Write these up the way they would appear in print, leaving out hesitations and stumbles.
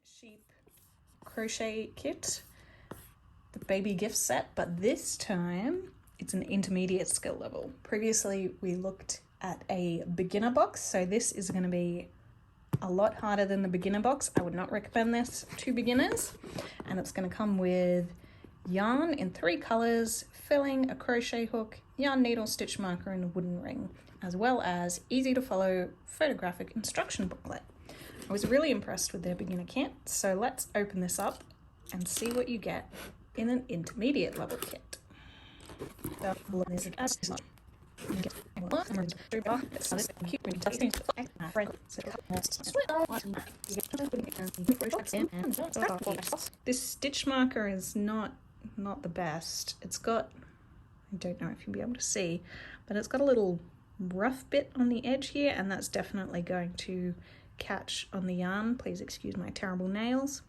sheep crochet kit, the baby gift set, but this time it's an intermediate skill level. Previously we looked at a beginner box, so this is going to be a lot harder than the beginner box. I would not recommend this to beginners, and it's going to come with yarn in 3 colors, filling, a crochet hook, yarn needle, stitch marker, and a wooden ring, as well as easy to follow photographic instruction booklet. I was really impressed with their beginner kit, so let's open this up and see what you get in an intermediate level kit. This stitch marker is not the best. It's got, I don't know if you'll be able to see, but it's got a little rough bit on the edge here, and that's definitely going to catch on the yarn. Please excuse my terrible nails.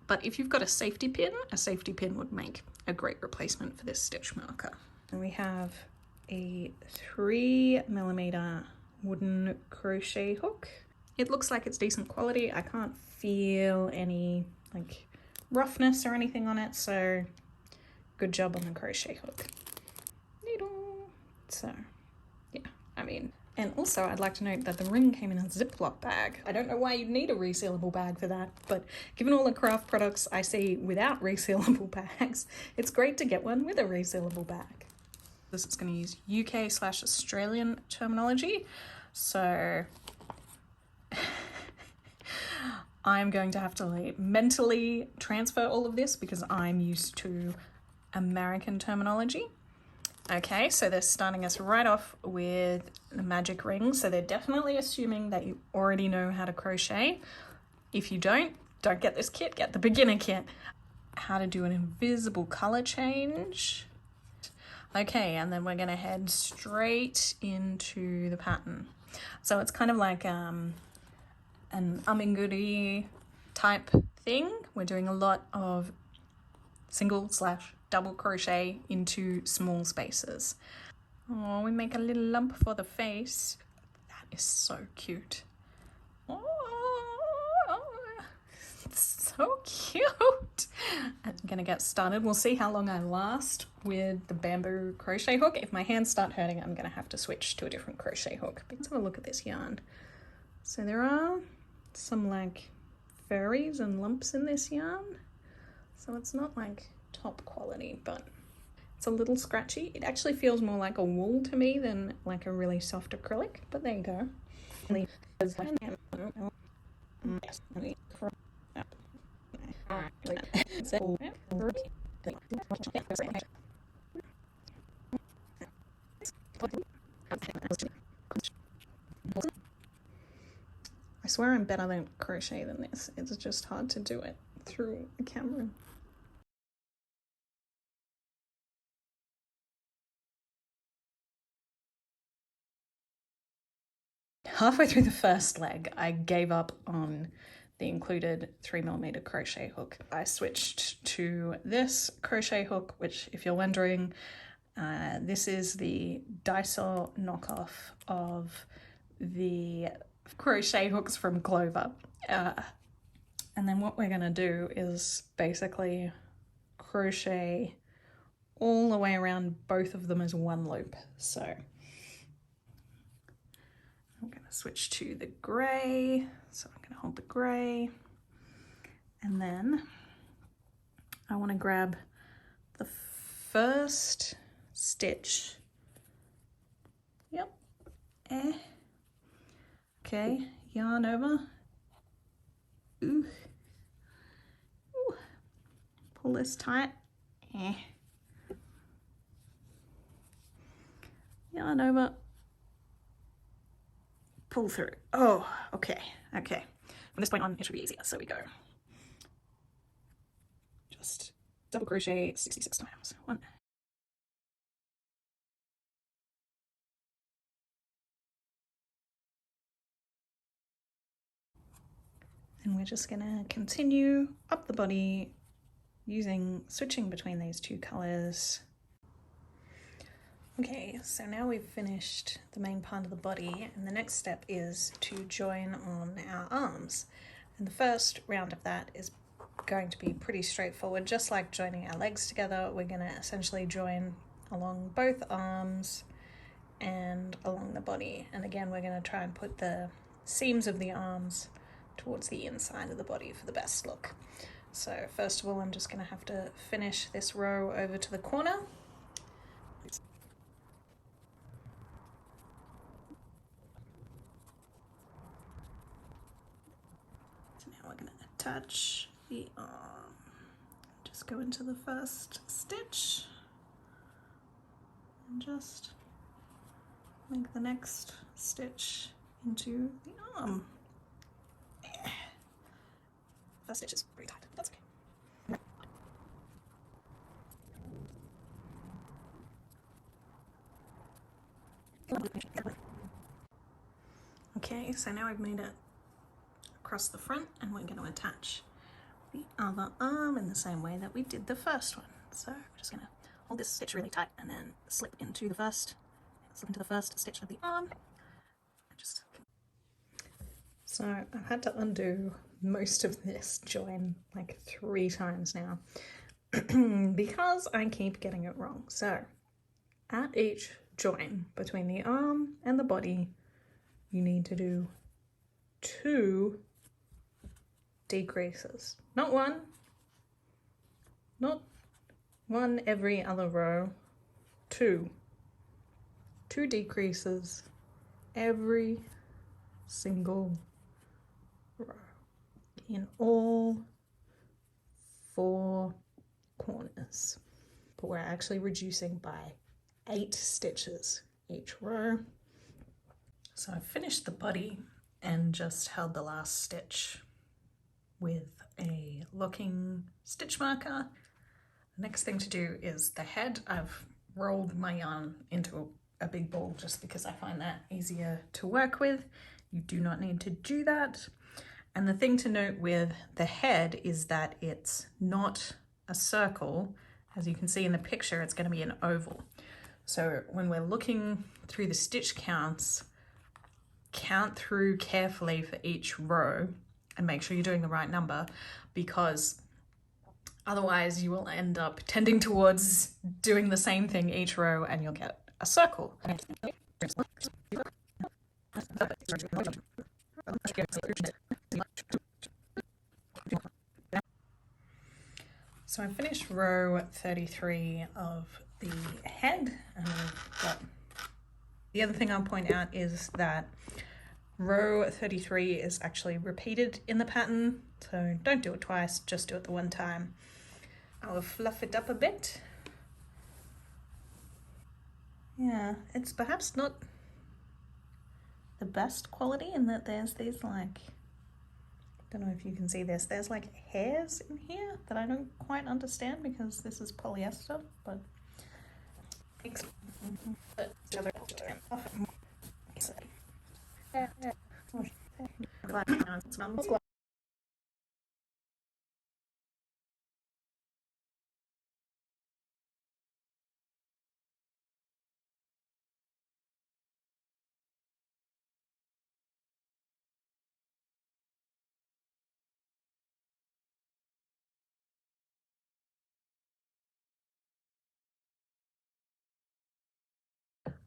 But if you've got a safety pin would make a great replacement for this stitch marker. And we have a 3mm wooden crochet hook. It looks like it's decent quality. I can't feel any like roughness or anything on it, so good job on the crochet hook. Needle. So yeah, I mean, and also I'd like to note that the ring came in a Ziploc bag. I don't know why you'd need a resealable bag for that, but given all the craft products I see without resealable bags, it's great to get one with a resealable bag. This is going to use UK/Australian terminology, so I'm going to have to like mentally transfer all of this because I'm used to American terminology. Okay, so they're starting us right off with the magic ring, so they're definitely assuming that you already know how to crochet. If you don't get this kit, get the beginner kit. How to do an invisible color change. Okay, and then we're gonna head straight into the pattern. So it's kind of like an uminguri type thing. We're doing a lot of single/double crochet into small spaces. Oh, we make a little lump for the face. That is so cute. Oh, it's so cute. I'm gonna get started. We'll see how long I last with the bamboo crochet hook. If my hands start hurting, I'm gonna have to switch to a different crochet hook. Let's have a look at this yarn. So there are some like furries and lumps in this yarn. So it's not like top quality, but it's a little scratchy. It actually feels more like a wool to me than like a really soft acrylic, but there you go. I swear I'm better at crochet than this. It's just hard to do it through a camera. Halfway through the first leg, I gave up on the included 3mm crochet hook. I switched to this crochet hook, which, if you're wondering, this is the Daiso knockoff of the crochet hooks from Clover. And then what we're going to do is basically crochet all the way around both of them as one loop. So I'm going to switch to the grey. So I'm going to hold the grey, and then I want to grab the first stitch. Yep. Okay, yarn over. Ooh. Ooh. Pull this tight. Yarn over. Pull through. Oh, okay. From this point on, it should be easier. So we go. Just double crochet 66 times. 1. And we're just gonna continue up the body switching between these 2 colors. Okay, so now we've finished the main part of the body, and the next step is to join on our arms. And the first round of that is going to be pretty straightforward. Just like joining our legs together, we're going to essentially join along both arms and along the body. And again, we're going to try and put the seams of the arms towards the inside of the body for the best look. So first of all, I'm just going to have to finish this row over to the corner. So now we're going to attach the arm. Just go into the first stitch and just make the next stitch into the arm. Yeah. First stitch is pretty tight, that's okay. Okay, so now I've made it across the front and we're going to attach the other arm in the same way that we did the first one. So we're just going to hold this stitch really tight and then slip into the first stitch of the arm. So I've had to undo most of this join like 3 times now because I keep getting it wrong. So at each join between the arm and the body, you need to do 2 decreases. Not one every other row, 2 decreases every single row in all 4 corners. But we're actually reducing by 8 stitches each row. So I finished the body and just held the last stitch with a locking stitch marker. The next thing to do is the head. I've rolled my yarn into a big ball just because I find that easier to work with. You do not need to do that. And the thing to note with the head is that it's not a circle. As you can see in the picture, it's going to be an oval. So when we're looking through the stitch counts, count through carefully for each row and make sure you're doing the right number, because otherwise you will end up tending towards doing the same thing each row and you'll get a circle. So I finished row 33 of the head, and the other thing I'll point out is that row 33 is actually repeated in the pattern, so don't do it twice, just do it the one time. I'll fluff it up a bit. Yeah, it's perhaps not the best quality in that there's these like, I don't know if you can see this, there's like hairs in here that I don't quite understand because this is polyester, but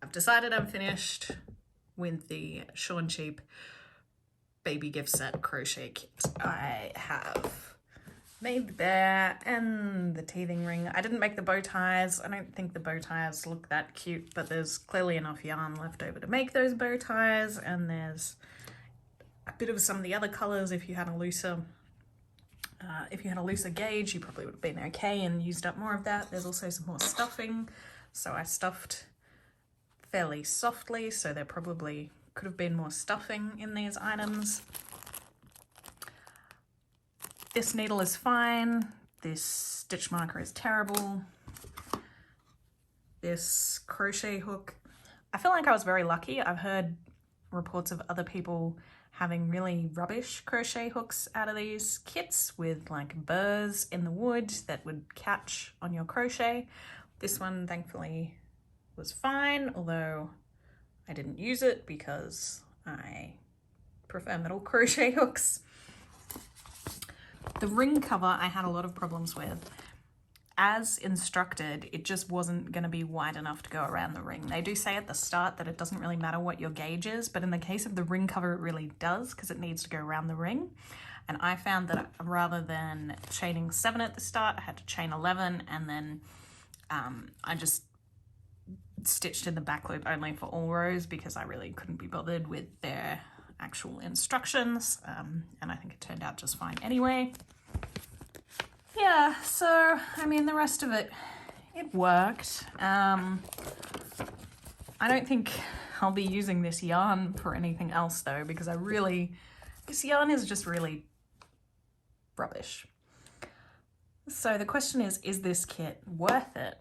I've decided I'm finished with the Shaun Cheap baby gift set crochet kit. I have made the bear and the teething ring. I didn't make the bow ties. I don't think the bow ties look that cute, but there's clearly enough yarn left over to make those bow ties, and there's a bit of some of the other colors. If you had a looser gauge, you probably would have been okay and used up more of that. There's also some more stuffing, so I stuffed fairly softly, so there probably could have been more stuffing in these items. This needle is fine. This stitch marker is terrible. This crochet hook, I feel like I was very lucky. I've heard reports of other people having really rubbish crochet hooks out of these kits with like burrs in the wood that would catch on your crochet. This one thankfully was fine, although I didn't use it because I prefer metal crochet hooks. The ring cover I had a lot of problems with. As instructed, it just wasn't going to be wide enough to go around the ring. They do say at the start that it doesn't really matter what your gauge is, but in the case of the ring cover, it really does because it needs to go around the ring. And I found that rather than chaining 7 at the start, I had to chain 11, and then I just stitched in the back loop only for all rows because I really couldn't be bothered with their actual instructions, and I think it turned out just fine anyway. Yeah, so I mean the rest of it worked. I don't think I'll be using this yarn for anything else though, because this yarn is just really rubbish. So the question is this kit worth it?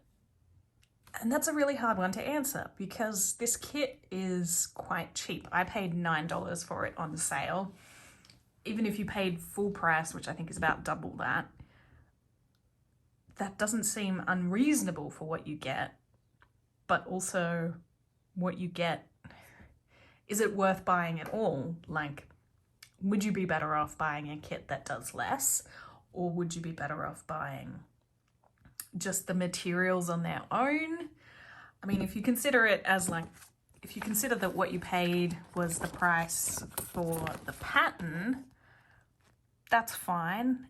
And that's a really hard one to answer because this kit is quite cheap. I paid $9 for it on sale. Even if you paid full price, which I think is about double that, that doesn't seem unreasonable for what you get, but also what you get, is it worth buying at all? Like, would you be better off buying a kit that does less, or would you be better off buying just the materials on their own? I mean, if you consider it as like, if you consider that what you paid was the price for the pattern, that's fine.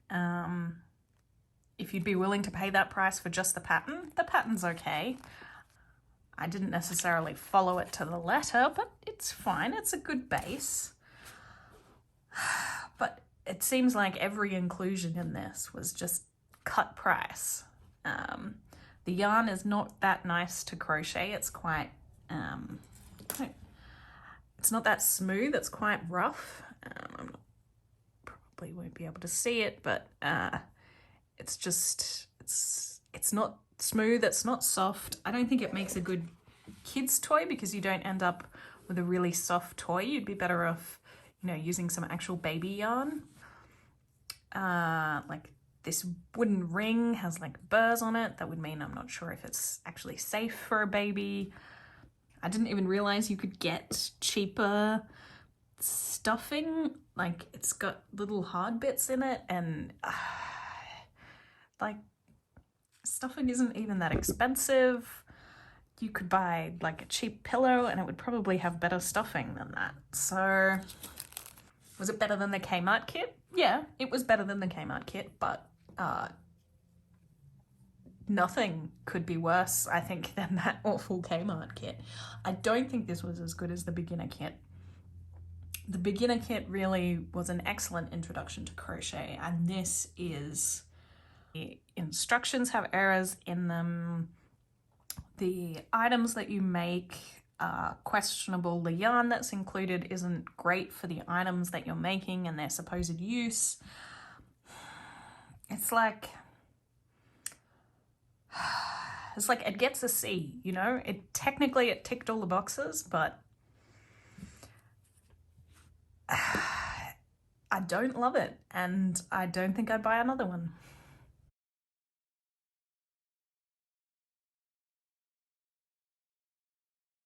If you'd be willing to pay that price for just the pattern's okay. I didn't necessarily follow it to the letter, but it's fine. It's a good base. But it seems like every inclusion in this was just cut price. The yarn is not that nice to crochet. It's quite, it's not that smooth. It's quite rough. Probably won't be able to see it, but it's just, it's not smooth. It's not soft. I don't think it makes a good kid's toy because you don't end up with a really soft toy. You'd be better off, you know, using some actual baby yarn. Like this wooden ring has like burrs on it. That would mean I'm not sure if it's actually safe for a baby. I didn't even realize you could get cheaper stuffing. Like it's got little hard bits in it, and like stuffing isn't even that expensive. You could buy like a cheap pillow and it would probably have better stuffing than that. So was it better than the Kmart kit? Yeah, it was better than the Kmart kit, but nothing could be worse, I think, than that awful Kmart kit. I don't think this was as good as the beginner kit. The beginner kit really was an excellent introduction to crochet, and this is, the instructions have errors in them. The items that you make are questionable. The yarn that's included isn't great for the items that you're making and their supposed use. It's like it gets a C, you know? Technically it ticked all the boxes, but I don't love it, and I don't think I'd buy another one.